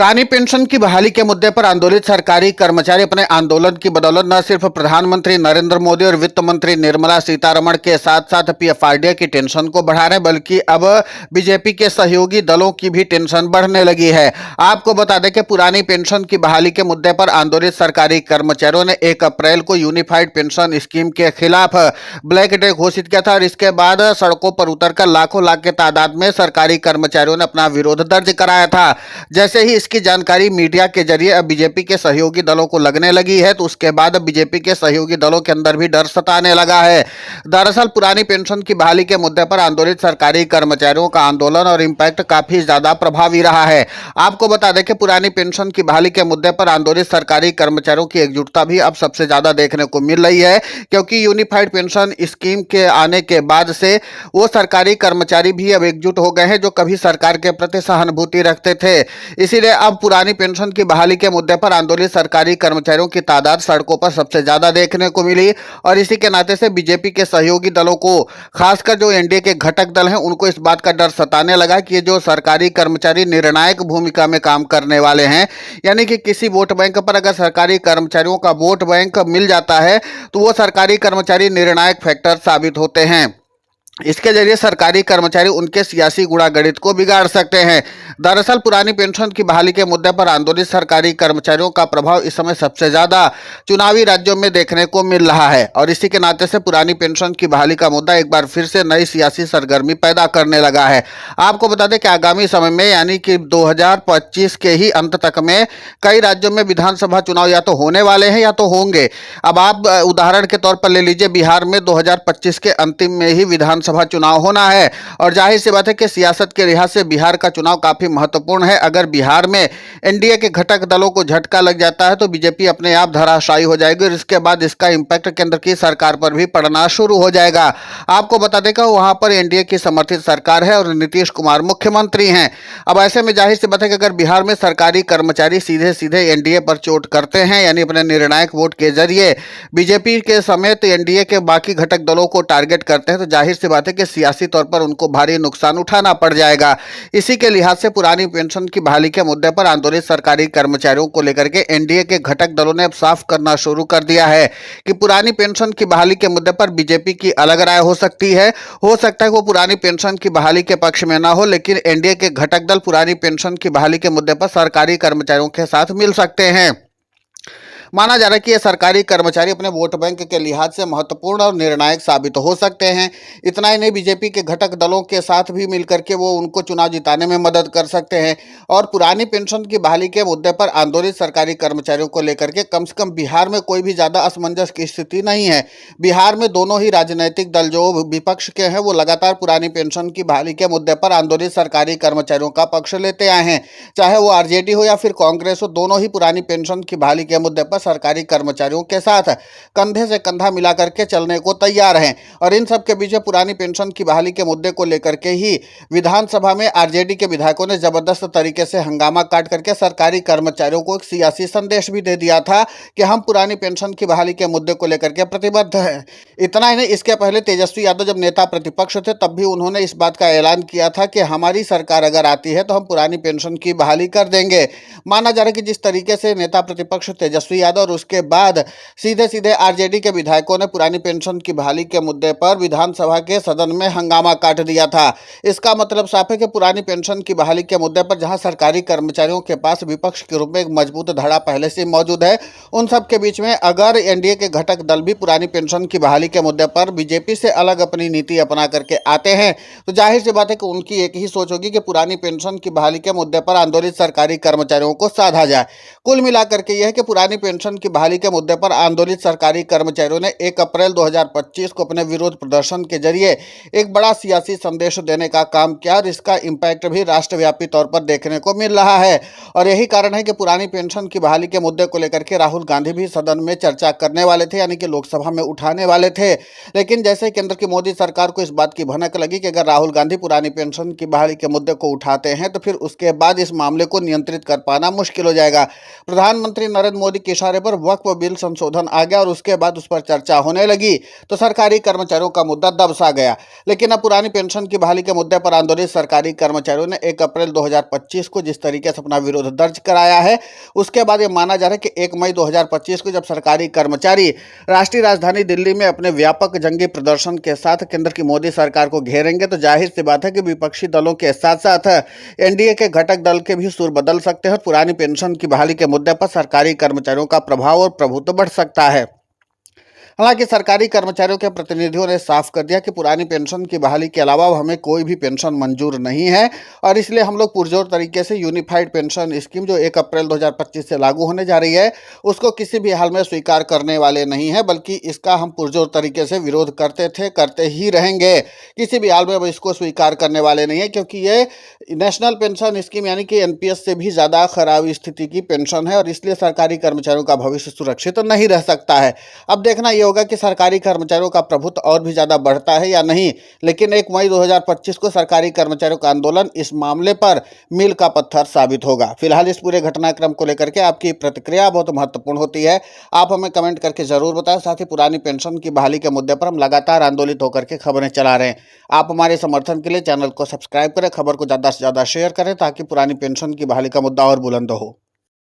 पुरानी पेंशन की बहाली के मुद्दे पर आंदोलित सरकारी कर्मचारी अपने आंदोलन की बदौलत न सिर्फ प्रधानमंत्री नरेंद्र मोदी और वित्त मंत्री निर्मला सीतारमण के साथ साथ पीएफआरडीए की टेंशन को बढ़ा रहे हैं, बल्कि अब बीजेपी के सहयोगी दलों की भी टेंशन बढ़ने लगी है। आपको बता दें कि पुरानी पेंशन की बहाली के मुद्दे पर आंदोलित सरकारी कर्मचारियों ने 1 अप्रैल को यूनिफाइड पेंशन स्कीम के खिलाफ ब्लैक डे घोषित किया था और इसके बाद सड़कों पर उतरकर लाखों लाख के तादाद में सरकारी कर्मचारियों ने अपना विरोध दर्ज कराया था। जैसे ही इसकी जानकारी मीडिया के जरिए अब बीजेपी के सहयोगी दलों को लगने लगी है, तो उसके बाद अब बीजेपी के सहयोगी दलों के अंदर भी डर सताने लगा है। दरअसल पुरानी पेंशन की बहाली के मुद्दे पर आंदोलित सरकारी कर्मचारियों का आंदोलन और इम्पैक्ट काफी ज्यादा प्रभावी रहा है। आपको बता दें कि पुरानी पेंशन की बहाली के मुद्दे पर आंदोलित सरकारी कर्मचारियों की एकजुटता भी अब सबसे ज्यादा देखने को मिल रही है, क्योंकि यूनिफाइड पेंशन स्कीम के आने के बाद से वो सरकारी कर्मचारी भी अब एकजुट हो गए हैं जो कभी सरकार के प्रति सहानुभूति रखते थे। इसीलिए अब पुरानी पेंशन की बहाली के मुद्दे पर आंदोलित सरकारी कर्मचारियों की तादाद सड़कों पर सबसे ज्यादा देखने को मिली और इसी के नाते से बीजेपी के सहयोगी दलों को, खासकर जो एनडीए के घटक दल हैं, उनको इस बात का डर सताने लगा कि ये जो सरकारी कर्मचारी निर्णायक भूमिका में काम करने वाले हैं, यानी कि किसी वोट बैंक पर अगर सरकारी कर्मचारियों का वोट बैंक मिल जाता है तो वो सरकारी कर्मचारी निर्णायक फैक्टर साबित होते हैं। इसके जरिए सरकारी कर्मचारी उनके सियासी गुणागणित को बिगाड़ सकते हैं। दरअसल पुरानी पेंशन की बहाली के मुद्दे पर आंदोलित सरकारी कर्मचारियों का प्रभाव इस समय सबसे ज्यादा चुनावी राज्यों में देखने को मिल रहा है और इसी के नाते से पुरानी पेंशन की बहाली का मुद्दा एक बार फिर से नई सियासी सरगर्मी पैदा करने लगा है। आपको बता दें कि आगामी समय में यानी कि 2025 के ही अंत तक में कई राज्यों में विधानसभा चुनाव या तो होने वाले हैं या तो होंगे। अब आप उदाहरण के तौर पर ले लीजिए, बिहार में 2025 के अंतिम में ही विधानसभा चुनाव होना है और जाहिर सी बात है कि सियासत के लिहाज से बिहार का चुनाव काफी महत्वपूर्ण है। अगर बिहार में एनडीए के घटक दलों को झटका लग जाता है तो बीजेपी अपने आप धराशायी हो जाएगी और इसके बाद इसका इंपैक्ट केंद्र की सरकार पर भी पड़ना शुरू हो जाएगा। आपको बता दें कि वहां पर एनडीए की समर्थित सरकार है और नीतीश कुमार मुख्यमंत्री हैं। अब ऐसे में जाहिर सी बात है कि अगर बिहार में सरकारी कर्मचारी सीधे सीधे एनडीए पर चोट करते हैं, यानी अपने निर्णायक वोट के जरिए बीजेपी के समेत एनडीए के बाकी घटक दलों को टारगेट करते हैं, तो जाहिर सी बात है कि सियासी तौर पर उनको भारी नुकसान उठाना पड़ जाएगा। इसी के लिहाज से पुरानी पेंशन की बहाली के मुद्दे पर आंदोलित सरकारी कर्मचारियों को लेकर के एनडीए के घटक दलों ने अब साफ करना शुरू कर दिया है कि पुरानी पेंशन की बहाली के मुद्दे पर बीजेपी की अलग राय हो सकती है। हो सकता है वो पुरानी पेंशन की बहाली के पक्ष में ना हो, लेकिन एनडीए के घटक दल पुरानी पेंशन की बहाली के मुद्दे पर सरकारी कर्मचारियों के साथ मिल सकते हैं। माना जा रहा है कि ये सरकारी कर्मचारी अपने वोट बैंक के लिहाज से महत्वपूर्ण और निर्णायक साबित हो सकते हैं। इतना ही नहीं, बीजेपी के घटक दलों के साथ भी मिलकर के वो उनको चुनाव जिताने में मदद कर सकते हैं। और पुरानी पेंशन की बहाली के मुद्दे पर आंदोलित सरकारी कर्मचारियों को लेकर के कम से कम बिहार में कोई भी ज़्यादा असमंजस की स्थिति नहीं है। बिहार में दोनों ही राजनीतिक दल जो विपक्ष के हैं वो लगातार पुरानी पेंशन की बहाली के मुद्दे पर आंदोलित सरकारी कर्मचारियों का पक्ष लेते आए हैं। चाहे वो आरजेडी हो या फिर कांग्रेस हो, दोनों ही पुरानी पेंशन की बहाली के मुद्दे पर सरकारी कर्मचारियों के साथ कंधे से कंधा मिला करके चलने को तैयार हैं। और इन सब के बीच पुरानी पेंशन की बहाली के मुद्दे को लेकर के ही विधानसभा में आरजेडी के विधायकों ने जबरदस्त तरीके से हंगामा काट करके सरकारी कर्मचारियों को एक सियासी संदेश भी दे दिया था कि हम पुरानी पेंशन की बहाली के मुद्दे को लेकर के प्रतिबद्ध हैं। इतना ही नहीं, इसके पहले तेजस्वी यादव जब नेता प्रतिपक्ष थे तब भी उन्होंने इस बात का ऐलान किया था कि हमारी सरकार अगर आती है तो हम पुरानी पेंशन की बहाली कर देंगे। माना जा रहा है कि जिस तरीके से नेता प्रतिपक्ष तेजस्वी यादव और उसके बाद सीधे सीधे आरजेडी के विधायकों ने पुरानी पेंशन की बहाली के मुद्दे पर विधानसभा के सदन में हंगामा काट दिया था, इसका मतलब साफ है कि पुरानी पेंशन की बहाली के मुद्दे पर जहां सरकारी कर्मचारियों के पास विपक्ष के रूप में एक मजबूत धड़ा पहले से मौजूद है, उन सब के बीच में अगर एनडीए के घटक दल भी पुरानी पेंशन की बहाली के मुद्दे पर बीजेपी से अलग अपनी नीति अपना करके आते हैं, तो जाहिर सी बात है कि उनकी एक ही सोच होगी कि पुरानी पेंशन की बहाली के मुद्दे पर आंदोलित सरकारी कर्मचारियों को साधा जाए। कुल मिलाकर के यह है कि पुरानी पेंशन की बहाली के मुद्दे पर आंदोलित सरकारी कर्मचारियों ने 1 अप्रैल 2025 को अपने विरोध प्रदर्शन के जरिए एक बड़ा सियासी संदेश देने का काम किया और इसका इम्पैक्ट भी राष्ट्रव्यापी तौर पर देखने को मिल रहा है। और यही कारण है कि पुरानी पेंशन की बहाली के मुद्दे को लेकर के राहुल गांधी भी सदन में चर्चा करने वाले थे, यानी कि लोकसभा में उठाने वाले थे। लेकिन जैसे केंद्र की मोदी सरकार को इस बात की भनक लगी कि अगर राहुल गांधी पुरानी पेंशन की बहाली के मुद्दे को उठाते हैं तो फिर उसके बाद इस मामले को नियंत्रित कर पाना मुश्किल हो जाएगा। प्रधानमंत्री नरेंद्र मोदी किसान पिछवाड़े पर वक्फ बिल संशोधन आ गया और उसके बाद उस पर चर्चा होने लगी तो सरकारी कर्मचारियों का मुद्दा दबसा गया। लेकिन अब पुरानी पेंशन की बहाली के मुद्दे पर आंदोलित सरकारी कर्मचारियों ने 1 अप्रैल 2025 को जिस तरीके से अपना विरोध दर्ज कराया है, उसके बाद ये माना जा रहा है कि 1 मई 2025 को जब सरकारी कर्मचारी राष्ट्रीय राजधानी दिल्ली में अपने व्यापक जंगी प्रदर्शन के साथ केंद्र की मोदी सरकार को घेरेंगे तो जाहिर सी बात है कि विपक्षी दलों के साथ साथ एनडीए के घटक दल के भी सुर बदल सकते हैं और पुरानी पेंशन की बहाली के मुद्दे पर सरकारी कर्मचारियों का प्रभाव और प्रभुत्व बढ़ सकता है। हालांकि सरकारी कर्मचारियों के प्रतिनिधियों ने साफ कर दिया कि पुरानी पेंशन की बहाली के अलावा हमें कोई भी पेंशन मंजूर नहीं है और इसलिए हम लोग पुरजोर तरीके से यूनिफाइड पेंशन स्कीम जो 1 अप्रैल 2025 से लागू होने जा रही है उसको किसी भी हाल में स्वीकार करने वाले नहीं है, बल्कि इसका हम पुरजोर तरीके से विरोध करते थे, करते ही रहेंगे। किसी भी हाल में अब इसको स्वीकार करने वाले नहीं है क्योंकि ये नेशनल पेंशन स्कीम यानी कि एनपीएस से भी ज़्यादा खराब स्थिति की पेंशन है और इसलिए सरकारी कर्मचारियों का भविष्य सुरक्षित नहीं रह सकता है। अब देखना ये होगा कि सरकारी कर्मचारियों का प्रभुत्व और भी ज्यादा बढ़ता है या नहीं, लेकिन 1 मई 2025 को सरकारी कर्मचारियों का आंदोलन इस मामले पर मील का पत्थर साबित होगा। फिलहाल इस पूरे घटनाक्रम को लेकर के आपकी प्रतिक्रिया बहुत महत्वपूर्ण होती है, आप हमें कमेंट करके जरूर बताएं। साथ ही पुरानी पेंशन की बहाली के मुद्दे पर हम लगातार आंदोलित होकर के खबरें चला रहे हैं। आप हमारे समर्थन के लिए चैनल को सब्सक्राइब करें, खबर को ज्यादा से ज्यादा शेयर करें ताकि पुरानी पेंशन की बहाली का मुद्दा और बुलंद हो।